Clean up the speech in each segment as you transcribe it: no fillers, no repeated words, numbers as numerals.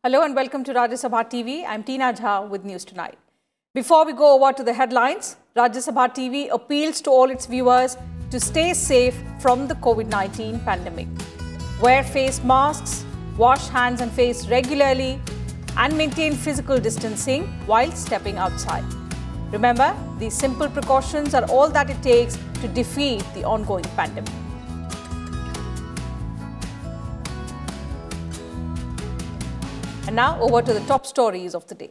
Hello and welcome to Sabha TV. I'm Tina Jha with News Tonight. Before we go over to the headlines, Sabha TV appeals to all its viewers to stay safe from the COVID-19 pandemic. Wear face masks, wash hands and face regularly, and maintain physical distancing while stepping outside. Remember, these simple precautions are all that it takes to defeat the ongoing pandemic. And now over to the top stories of the day.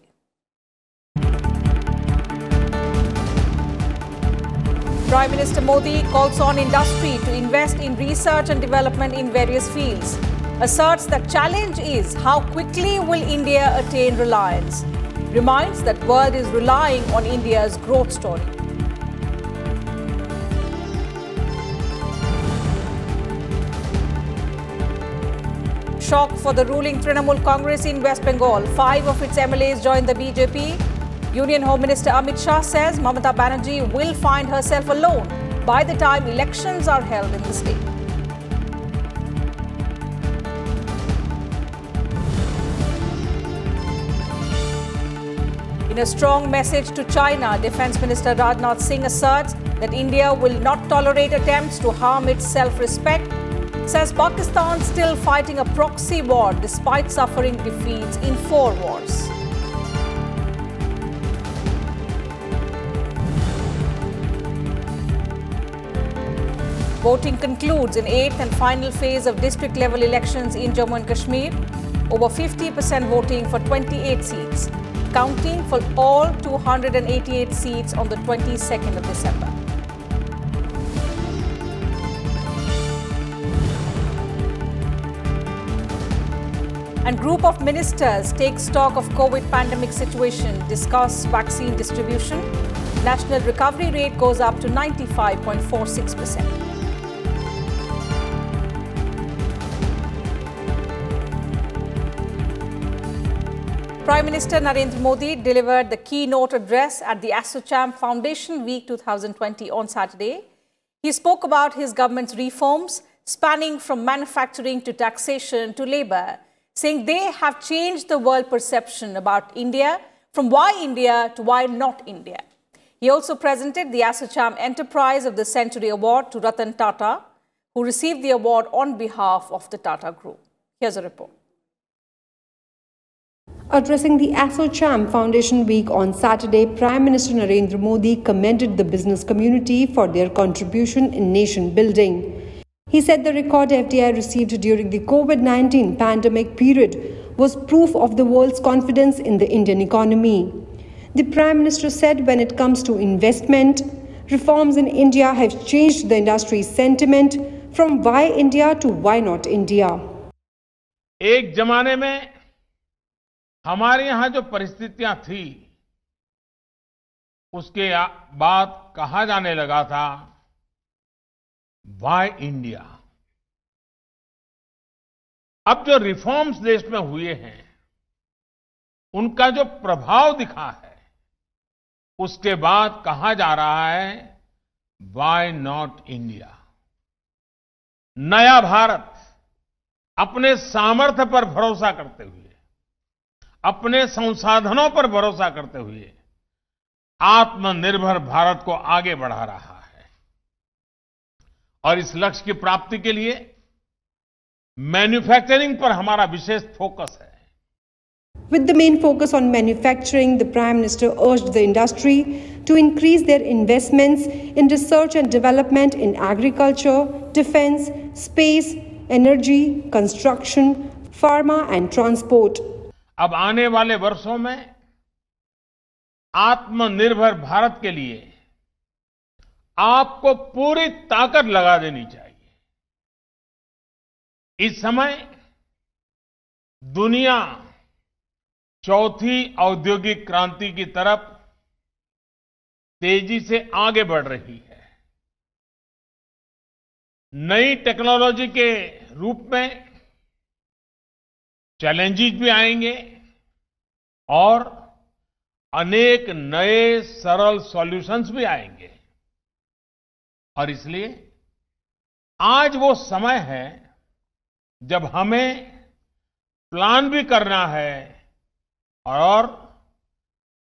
Prime Minister Modi calls on industry to invest in research and development in various fields. Asserts that challenge is how quickly will India attain reliance. Reminds that world is relying on India's growth story. Shock for the ruling Trinamool Congress in West Bengal. 5 of its MLAs joined the BJP. Union Home Minister Amit Shah says Mamata Banerjee will find herself alone by the time elections are held in the state. In a strong message to China, Defence Minister Rajnath Singh asserts that India will not tolerate attempts to harm its self-respect. Says Pakistan still fighting a proxy war despite suffering defeats in 4 wars. Voting concludes in 8th and final phase of district-level elections in Jammu and Kashmir. Over 50% voting for 28 seats, counting for all 288 seats on the 22nd of December. And group of ministers take stock of COVID pandemic situation, discuss vaccine distribution. National recovery rate goes up to 95.46%. Prime Minister Narendra Modi delivered the keynote address at the ASSOCHAM Foundation Week 2020 on Saturday. He spoke about his government's reforms, spanning from manufacturing to taxation to labour, saying they have changed the world perception about India, from why India to why not India. He also presented the ASSOCHAM Enterprise of the Century Award to Ratan Tata, who received the award on behalf of the Tata Group. Here's a report. Addressing the ASSOCHAM Foundation Week on Saturday, Prime Minister Narendra Modi commended the business community for their contribution in nation building. He said the record FDI received during the COVID-19 pandemic period was proof of the world's confidence in the Indian economy. The Prime Minister said when it comes to investment, reforms in India have changed the industry's sentiment from why India to why not India. एक जमाने में हमारे यहाँ जो परिस्थितियां थी, उसके बाद कहा जाने लगा था वाई इंडिया। अब जो रिफॉर्म्स देश में हुए हैं, उनका जो प्रभाव दिखा है, उसके बाद कहा जा रहा है वाई नॉट इंडिया। नया भारत अपने सामर्थ्य पर भरोसा करते हुए, अपने संसाधनों पर भरोसा करते हुए आत्मनिर्भर भारत को आगे बढ़ा रहा है। और इस लक्ष्य की प्राप्ति के लिए मैन्युफैक्चरिंग पर हमारा विशेष फोकस है। With the main focus on manufacturing, the Prime Minister urged the industry to increase their investments in research and development in agriculture, defense, space, energy, construction, pharma and transport. अब आने वाले वर्षों में आत्मनिर्भर भारत के लिए आपको पूरी ताकत लगा देनी चाहिए। इस समय दुनिया चौथी औद्योगिक क्रांति की तरफ तेजी से आगे बढ़ रही है। नई टेक्नोलॉजी के रूप में चैलेंजेस भी आएंगे और अनेक नए सरल सॉल्यूशंस भी आएंगे। और इसलिए आज वो समय है जब हमें प्लान भी करना है और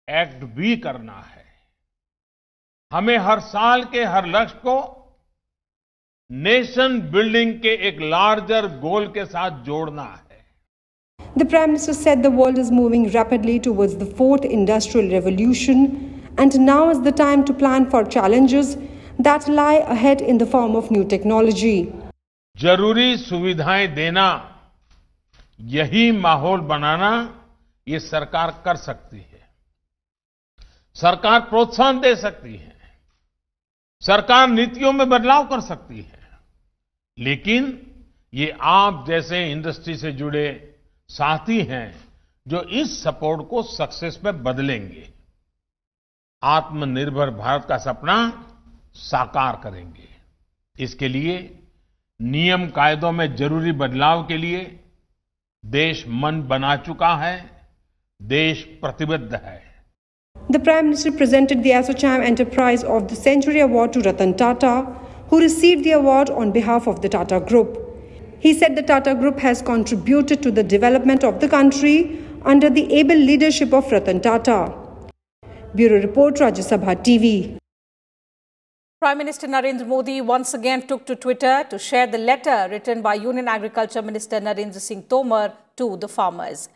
एक्ट भी करना है। हमें हर साल के हर लक्ष्य को नेशन बिल्डिंग के एक लार्जर गोल के साथ जोड़ना है। The Prime Minister said the world is moving rapidly towards the fourth industrial revolution, and now is the time to plan for challenges that lie ahead in the form of new technology. जरूरी सुविधाएं देना, यही माहौल बनाना, ये सरकार कर सकती है। सरकार प्रोत्साहन दे सकती है, सरकार नीतियों में बदलाव कर सकती है, लेकिन ये आप जैसे इंडस्ट्री से जुड़े साथी हैं जो इस सपोर्ट को सक्सेस में बदलेंगे, आत्मनिर्भर भारत का सपना साकार करेंगे। इसके लिए नियम कायदों में जरूरी बदलाव के लिए देश मन बना चुका है, देश प्रतिबद्ध है। The Prime Minister presented the ASSOCHAM Enterprise of the Century Award to Ratan Tata, who received the award on behalf of the Tata Group. He said the Tata Group has contributed to the development of the country under the able leadership of Ratan Tata. Bureau Report, Rajya Sabha TV. Prime Minister Narendra Modi once again took to Twitter to share the letter written by Union Agriculture Minister Narendra Singh Tomar to the farmers.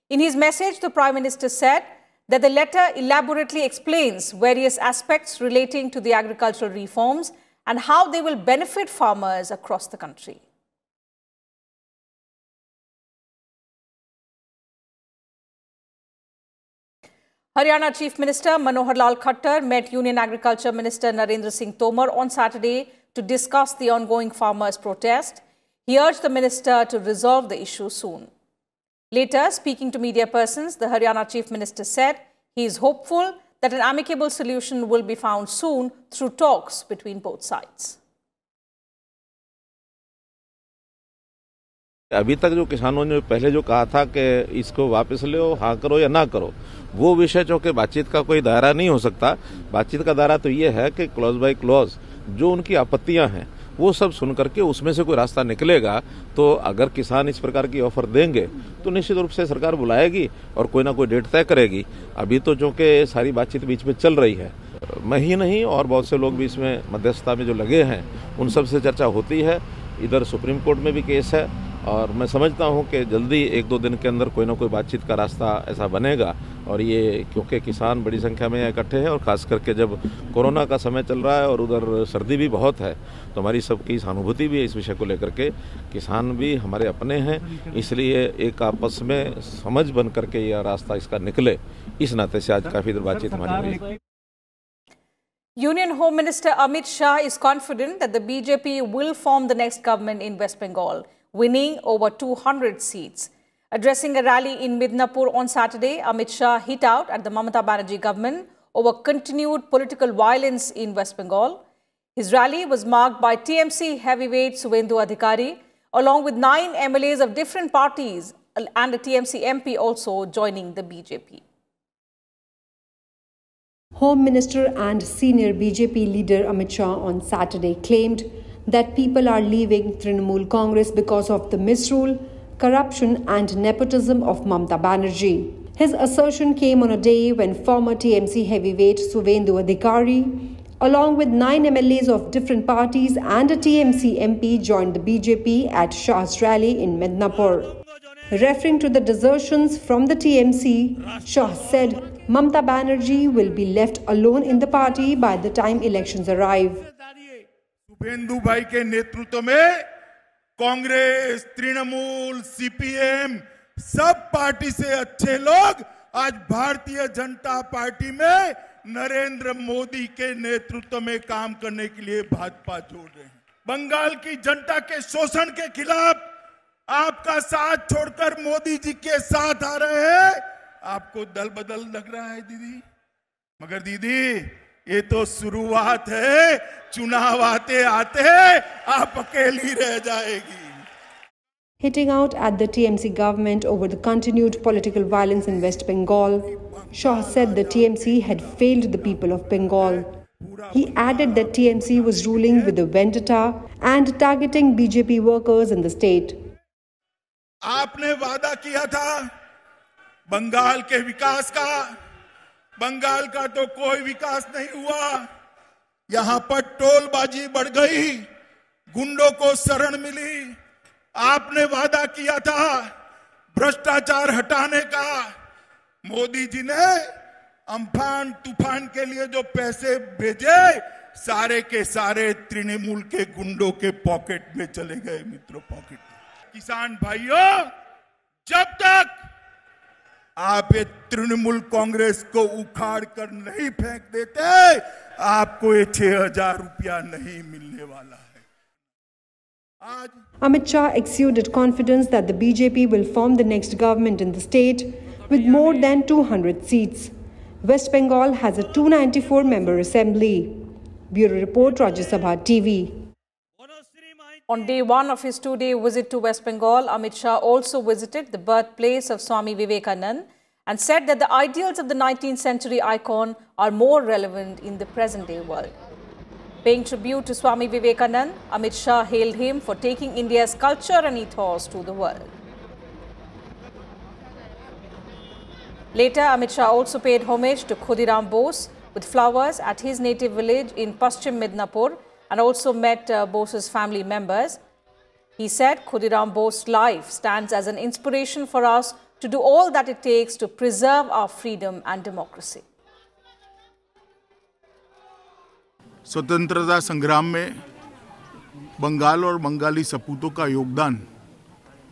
In his message, the Prime Minister said that the letter elaborately explains various aspects relating to the agricultural reforms and how they will benefit farmers across the country. Haryana Chief Minister Manohar Lal Khattar met Union Agriculture Minister Narendra Singh Tomar on Saturday to discuss the ongoing farmers' protest. He urged the minister to resolve the issue soon. Later, speaking to media persons, the Haryana Chief Minister said he is hopeful that an amicable solution will be found soon through talks between both sides. अभी तक जो किसानों ने पहले जो कहा था कि इसको वापस लो, हाँ करो या ना करो, वो विषय जो कि बातचीत का कोई दायरा नहीं हो सकता। बातचीत का दायरा तो ये है कि क्लॉज बाय क्लॉज जो उनकी आपत्तियां हैं वो सब सुन करके उसमें से कोई रास्ता निकलेगा। तो अगर किसान इस प्रकार की ऑफर देंगे तो निश्चित रूप से सरकार बुलाएगी और कोई ना कोई डेट तय करेगी। अभी तो जो कि सारी बातचीत बीच में चल रही है, मैं ही नहीं और बहुत से लोग भी इसमें मध्यस्थता में जो लगे हैं उन सब से चर्चा होती है। इधर सुप्रीम कोर्ट में भी केस है और मैं समझता हूं कि जल्दी 1-2 दिन के अंदर कोई ना कोई बातचीत का रास्ता ऐसा बनेगा। और ये क्योंकि किसान बड़ी संख्या में इकट्ठे हैं और खास करके जब कोरोना का समय चल रहा है और उधर सर्दी भी बहुत है, तो हमारी सबकी सहानुभूति भी है इस विषय को लेकर के। किसान भी हमारे अपने हैं, इसलिए एक आपस में समझ बन करके यह रास्ता इसका निकले, इस नाते से आज काफ़ी देर बातचीत हमारी हुई। Union Home Minister Amit Shah is confident that the BJP will form the next government in West Bengal, winning over 200 seats. Addressing a rally in Midnapur on Saturday, Amit Shah hit out at the Mamata Banerjee government over continued political violence in West Bengal. His rally was marked by TMC heavyweight Suvendu Adhikari, along with 9 MLAs of different parties and a TMC MP also joining the BJP. Home Minister and senior BJP leader Amit Shah on Saturday claimed that people are leaving Trinamool Congress because of the misrule, corruption and nepotism of Mamata Banerjee. His assertion came on a day when former TMC heavyweight Suvendu Adhikari, along with 9 MLAs of different parties and a TMC MP joined the BJP at Shah's rally in Midnapur. Referring to the desertions from the TMC, Shah said Mamata Banerjee will be left alone in the party by the time elections arrive. Suvendu भाई के नेतृत्व में Congress, Trinamool, CPM सब party से अच्छे लोग आज Bharatiya Janata party में नरेंद्र मोदी के नेतृत्व में काम करने के लिए भाजपा जोड़ रहे हैं। बंगाल की जनता के शोषण के खिलाफ आपका साथ छोड़कर मोदी जी के साथ आ रहे हैं। आपको दल बदल लग रहा है दीदी, मगर दीदी ये तो शुरुआत है, चुनाव आते आते आप अकेली रह जाएगी। Hitting out at the TMC government over the continued political violence in West Bengal, Shah said the TMC had failed the people of Bengal. He added that TMC was ruling with a vendetta and targeting BJP workers in the state. आपने वादा किया था बंगाल के विकास का, बंगाल का तो कोई विकास नहीं हुआ। यहां पर टोलबाजी बढ़ गई, गुंडों को शरण मिली। आपने वादा किया था भ्रष्टाचार हटाने का। मोदी जी ने अम्फान तूफान के लिए जो पैसे भेजे, सारे के सारे तृणमूल के गुंडों के पॉकेट में चले गए। मित्रों, पॉकेट में। किसान भाइयों, जब तक आप ये तृणमूल कांग्रेस को उखाड़ कर नहीं फेंक देते, आपको ये 6,000 रुपया नहीं मिलने वाला है। Amit Shah exuded confidence that the BJP will form the next government in the state with more than 200 seats. West Bengal has a 294-member assembly. Bureau Report, Rajya TV. On day one of his two-day visit to West Bengal, Amit Shah also visited the birthplace of Swami Vivekananda and said that the ideals of the 19th century icon are more relevant in the present-day world. Paying tribute to Swami Vivekananda, Amit Shah hailed him for taking India's culture and ethos to the world. Later, Amit Shah also paid homage to Khudiram Bose with flowers at his native village in Paschim Midnapur and also met Bose's family members. He said Khudiram Bose's life stands as an inspiration for us to do all that it takes to preserve our freedom and democracy. स्वतंत्रता संग्राम में बंगाल और बंगाली सपूतों का योगदान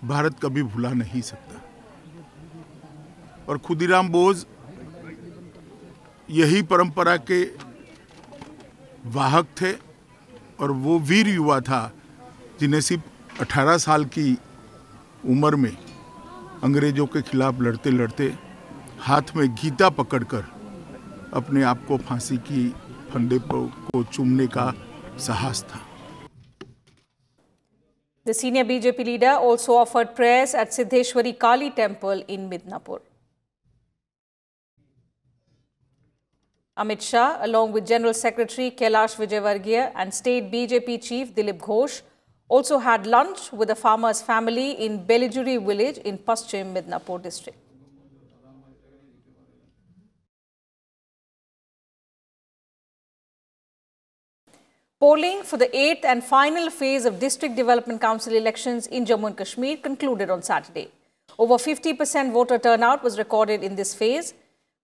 भारत कभी भुला नहीं सकता। और खुदीराम बोस यही परंपरा के वाहक थे और वो वीर युवा था जिन्हें सिर्फ 18 साल की उम्र में अंग्रेजों के खिलाफ लड़ते लड़ते हाथ में गीता पकड़कर अपने आप को फांसी की फंदे को चूमने का साहस था। The senior BJP leader also offered prayers at Siddheshwari Kali temple in Midnapur. Amit Shah, along with General Secretary Kailash Vijayvargiya and State BJP Chief Dilip Ghosh, also had lunch with a farmer's family in Belijuri village in Paschim Midnapur district. Polling for the 8th and final phase of District Development Council elections in Jammu and Kashmir concluded on Saturday. Over 50% voter turnout was recorded in this phase.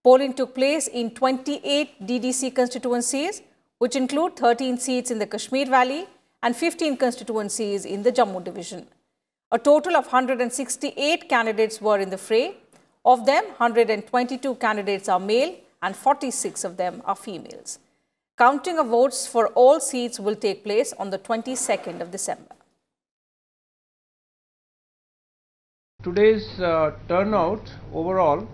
Polling took place in 28 DDC constituencies, which include 13 seats in the Kashmir Valley and 15 constituencies in the Jammu division. A total of 168 candidates were in the fray. Of them, 122 candidates are male and 46 of them are females. Counting of votes for all seats will take place on the 22nd of December. Today's turnout overall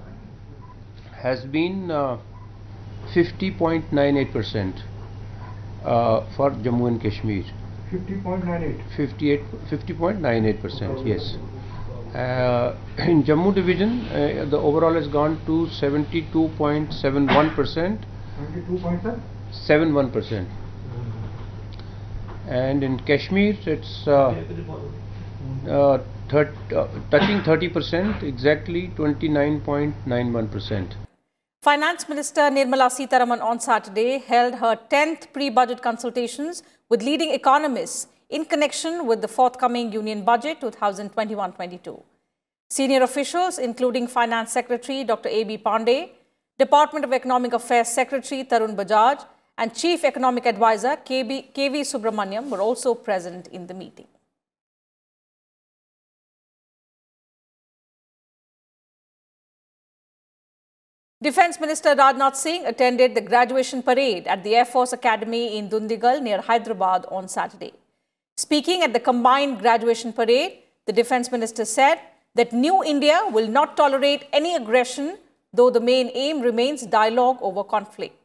has been 50.98% for Jammu and Kashmir. 50.98%, yes. In Jammu division, the overall has gone to 72.71%. 71%. And in Kashmir, it's touching 30%, exactly 29.91%. Finance Minister Nirmala Sitharaman on Saturday held her 10th pre-budget consultations with leading economists in connection with the forthcoming Union Budget 2021-22. Senior officials, including Finance Secretary Dr. A.B. Pandey, Department of Economic Affairs Secretary Tarun Bajaj, and Chief Economic Advisor K.V. Subramaniam were also present in the meeting. Defence Minister Rajnath Singh attended the graduation parade at the Air Force Academy in Dundigal near Hyderabad on Saturday. Speaking at the combined graduation parade, the Defence Minister said that New India will not tolerate any aggression, though the main aim remains dialogue over conflict.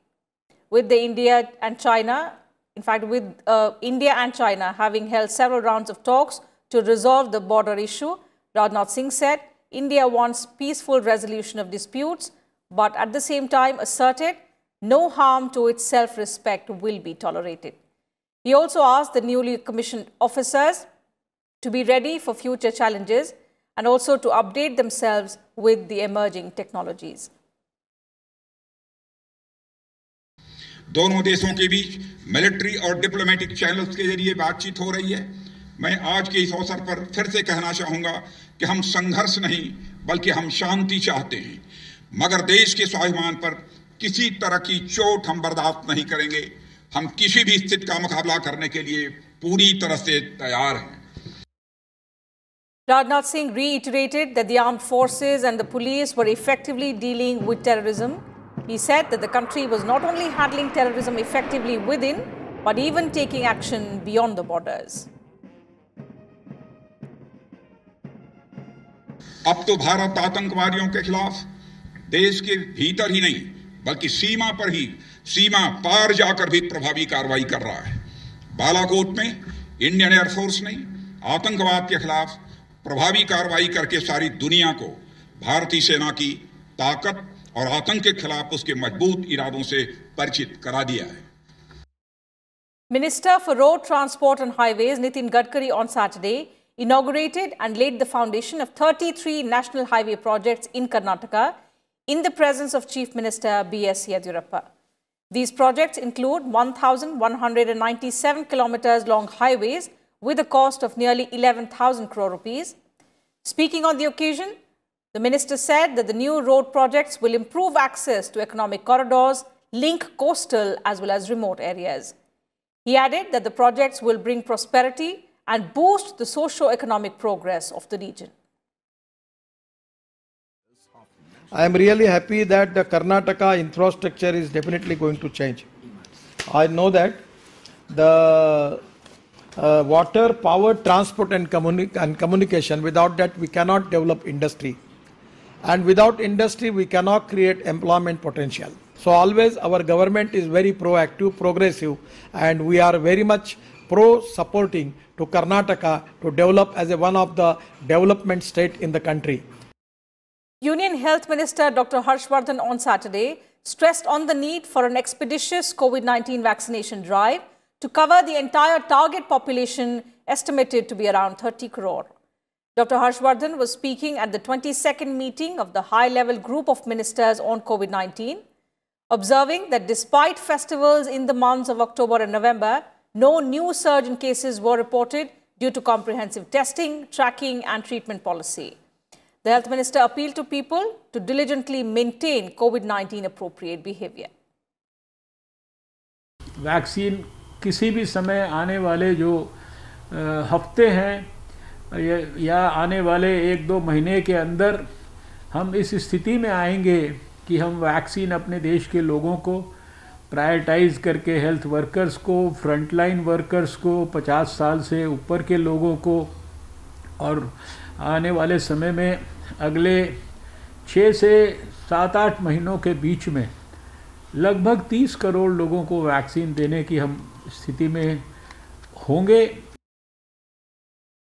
With India and China having held several rounds of talks to resolve the border issue, Rajnath Singh said India wants peaceful resolution of disputes, but at the same time asserted no harm to its self-respect will be tolerated. He also asked the newly commissioned officers to be ready for future challenges. and also to update themselves with the emerging technologies. दोनों देशों के बीच military और diplomatic channels के जरिए बातचीत हो रही है। मैं आज के इस अवसर पर फिर से कहना चाहूंगा कि हम संघर्ष नहीं बल्कि हम शांति चाहते हैं, मगर देश के स्वाभिमान पर किसी तरह की चोट हम बर्दाश्त नहीं करेंगे। हम किसी भी स्थिति का मुकाबला करने के लिए पूरी तरह से तैयार हैं। Rajnath Singh reiterated that the armed forces and the police were effectively dealing with terrorism. He said that the country was not only handling terrorism effectively within, but even taking action beyond the borders. अब तो भारत आतंकवादियों के खिलाफ देश के भीतर ही नहीं बल्कि सीमा पर ही, सीमा पार जाकर भी प्रभावी कार्रवाई कर रहा है। बालाकोट में इंडियन एयरफोर्स ने आतंकवाद के खिलाफ प्रभावी कार्रवाई करके सारी दुनिया को भारतीय सेना की ताकत और आतंक के खिलाफ उसके मजबूत इरादों से परिचित करा दिया है। Minister for Road Transport and Highways Nitin Gadkari on Saturday inaugurated and laid the foundation of 33 national highway projects in Karnataka in the presence of Chief Minister B.S. Yediyurappa. These projects include 1,197 kilometers long highways with a cost of nearly 11,000 crore rupees. Speaking on the occasion, the minister said that the new road projects will improve access to economic corridors, link coastal as well as remote areas. He added that the projects will bring prosperity and boost the socio-economic progress of the region. I am really happy that the Karnataka infrastructure is definitely going to change. I know that the water, power, transport and communication, without that we cannot develop industry. And without industry we cannot create employment potential. So always our government is very proactive, progressive, and we are very much pro-supporting to Karnataka to develop as one of the development state in the country. Union Health Minister Dr. Harshvardhan on Saturday stressed on the need for an expeditious COVID-19 vaccination drive to cover the entire target population estimated to be around 30 crore. Dr. Harshvardhan was speaking at the 22nd meeting of the high-level group of ministers on COVID-19, observing that despite festivals in the months of October and November, no new surge in cases were reported due to comprehensive testing, tracking and treatment policy. The Health Minister appealed to people to diligently maintain COVID-19 appropriate behavior. Vaccine किसी भी समय आने वाले जो हफ्ते हैं या आने वाले 1-2 महीने के अंदर हम इस स्थिति में आएंगे कि हम वैक्सीन अपने देश के लोगों को प्रायोरिटाइज करके हेल्थ वर्कर्स को, फ्रंटलाइन वर्कर्स को, 50 साल से ऊपर के लोगों को और आने वाले समय में अगले 6 से 7-8 महीनों के बीच में लगभग 30 करोड़ लोगों को वैक्सीन देने की हम स्थिति में होंगे.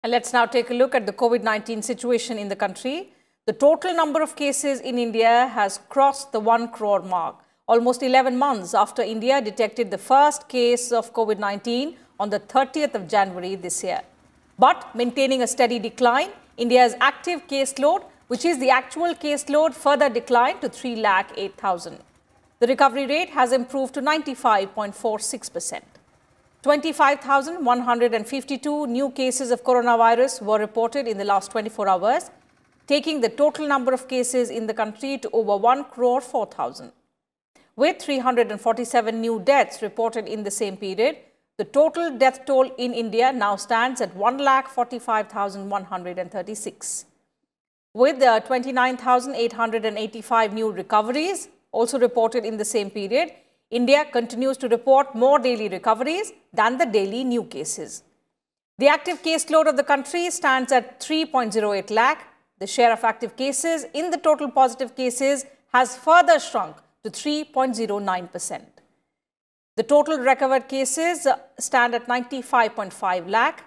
And let's now take a look at the COVID-19 situation in the country. The total number of cases in India has crossed the 1 crore mark, almost 11 months after India detected the first case of COVID-19 on the 30th of January this year. But maintaining a steady decline, India's active caseload, which is the actual caseload, further declined to 3,08,000. The recovery rate has improved to 95.46%. 25,152 new cases of coronavirus were reported in the last 24 hours, taking the total number of cases in the country to over 1 crore 4,000. With 347 new deaths reported in the same period, the total death toll in India now stands at 1,45,136. With 29,885 new recoveries also reported in the same period, India continues to report more daily recoveries than the daily new cases. The active caseload of the country stands at 3.08 lakh. The share of active cases in the total positive cases has further shrunk to 3.09%. The total recovered cases stand at 95.5 lakh.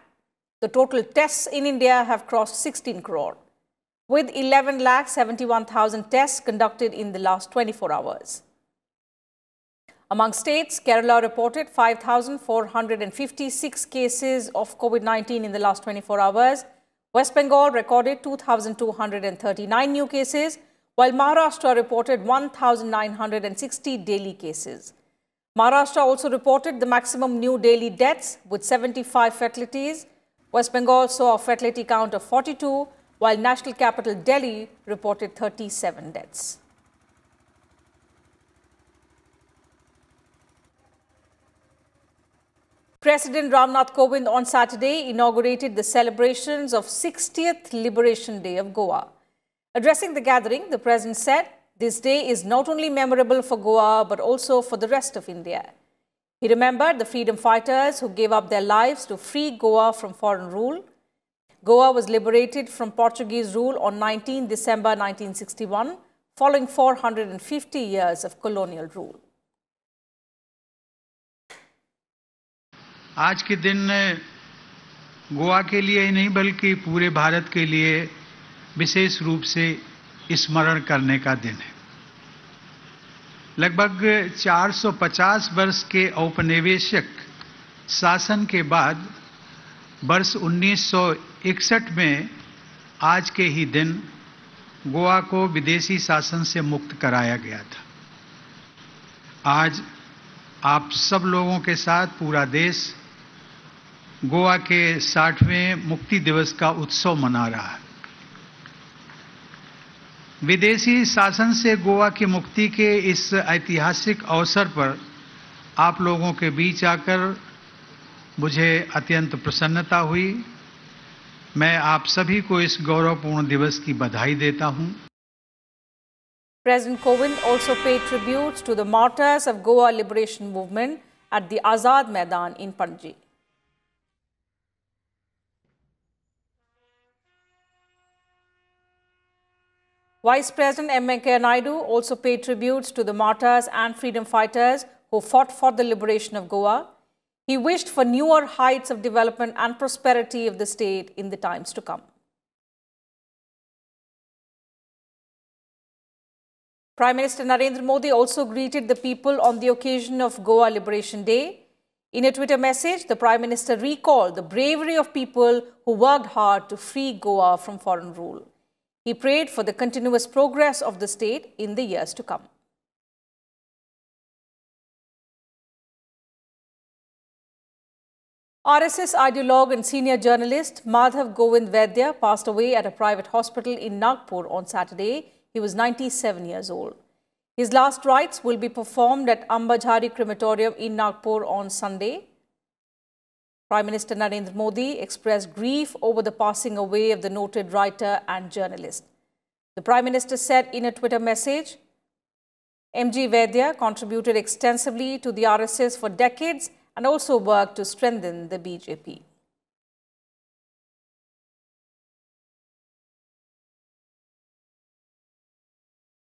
The total tests in India have crossed 16 crore, with 11,71,000 tests conducted in the last 24 hours. Among states, Kerala reported 5,456 cases of COVID-19 in the last 24 hours, West Bengal recorded 2,239 new cases, while Maharashtra reported 1,960 daily cases. Maharashtra also reported the maximum new daily deaths with 75 fatalities. West Bengal saw a fatality count of 42, while national capital Delhi reported 37 deaths. President Ramnath Kovind on Saturday inaugurated the celebrations of 60th Liberation Day of Goa. Addressing the gathering, the President said, "This day is not only memorable for Goa, but also for the rest of India." He remembered the freedom fighters who gave up their lives to free Goa from foreign rule. Goa was liberated from Portuguese rule on 19 December 1961, following 450 years of colonial rule. आज के दिन गोवा के लिए ही नहीं बल्कि पूरे भारत के लिए विशेष रूप से स्मरण करने का दिन है। लगभग 450 वर्ष के औपनिवेशिक शासन के बाद वर्ष 1961 में आज के ही दिन गोवा को विदेशी शासन से मुक्त कराया गया था। आज आप सब लोगों के साथ पूरा देश गोवा के 60वें मुक्ति दिवस का उत्सव मना रहा है। विदेशी शासन से गोवा की मुक्ति के इस ऐतिहासिक अवसर पर आप लोगों के बीच आकर मुझे अत्यंत प्रसन्नता हुई। मैं आप सभी को इस गौरवपूर्ण दिवस की बधाई देता हूं। President Kovind also paid tributes to the martyrs of Goa liberation movement at the Azad Maidan in Panji. Vice President M. Venkaiah Naidu also paid tributes to the martyrs and freedom fighters who fought for the liberation of Goa. He wished for newer heights of development and prosperity of the state in the times to come. Prime Minister Narendra Modi also greeted the people on the occasion of Goa Liberation Day. In a Twitter message, the Prime Minister recalled the bravery of people who worked hard to free Goa from foreign rule. He prayed for the continuous progress of the state in the years to come. RSS ideologue and senior journalist Madhav Govind Vaidya passed away at a private hospital in Nagpur on Saturday. He was 97 years old. His last rites will be performed at Ambajhari Crematorium in Nagpur on Sunday. Prime Minister Narendra Modi expressed grief over the passing away of the noted writer and journalist. The Prime Minister said in a Twitter message, MG Vaidya contributed extensively to the RSS for decades and also worked to strengthen the BJP.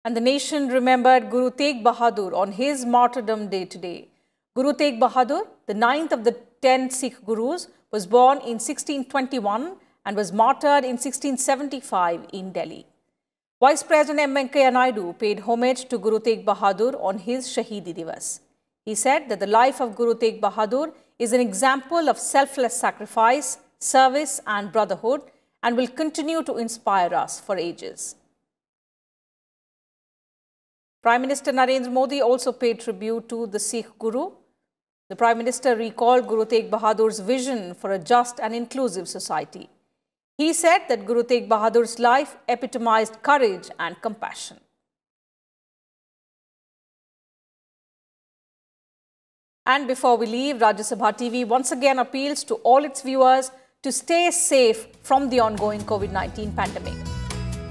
And the nation remembered Guru Tegh Bahadur on his martyrdom day today. Guru Tegh Bahadur, the 9th of the 10 Sikh Gurus, was born in 1621 and was martyred in 1675 in Delhi. Vice President M. Venkaiah Naidu paid homage to Guru Tegh Bahadur on his Shahidi Divas. He said that the life of Guru Tegh Bahadur is an example of selfless sacrifice, service and brotherhood and will continue to inspire us for ages. Prime Minister Narendra Modi also paid tribute to the Sikh Guru. The Prime Minister recalled Guru Tegh Bahadur's vision for a just and inclusive society. He said that Guru Tegh Bahadur's life epitomized courage and compassion. And before we leave, Rajya Sabha TV once again appeals to all its viewers to stay safe from the ongoing COVID-19 pandemic.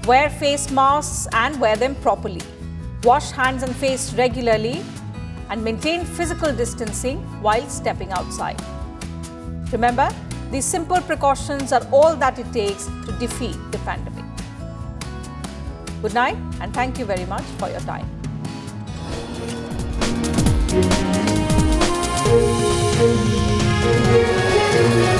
Wear face masks and wear them properly. Wash hands and face regularly and maintain physical distancing while stepping outside. Remember, these simple precautions are all that it takes to defeat the pandemic. Good night and thank you very much for your time. Thank you.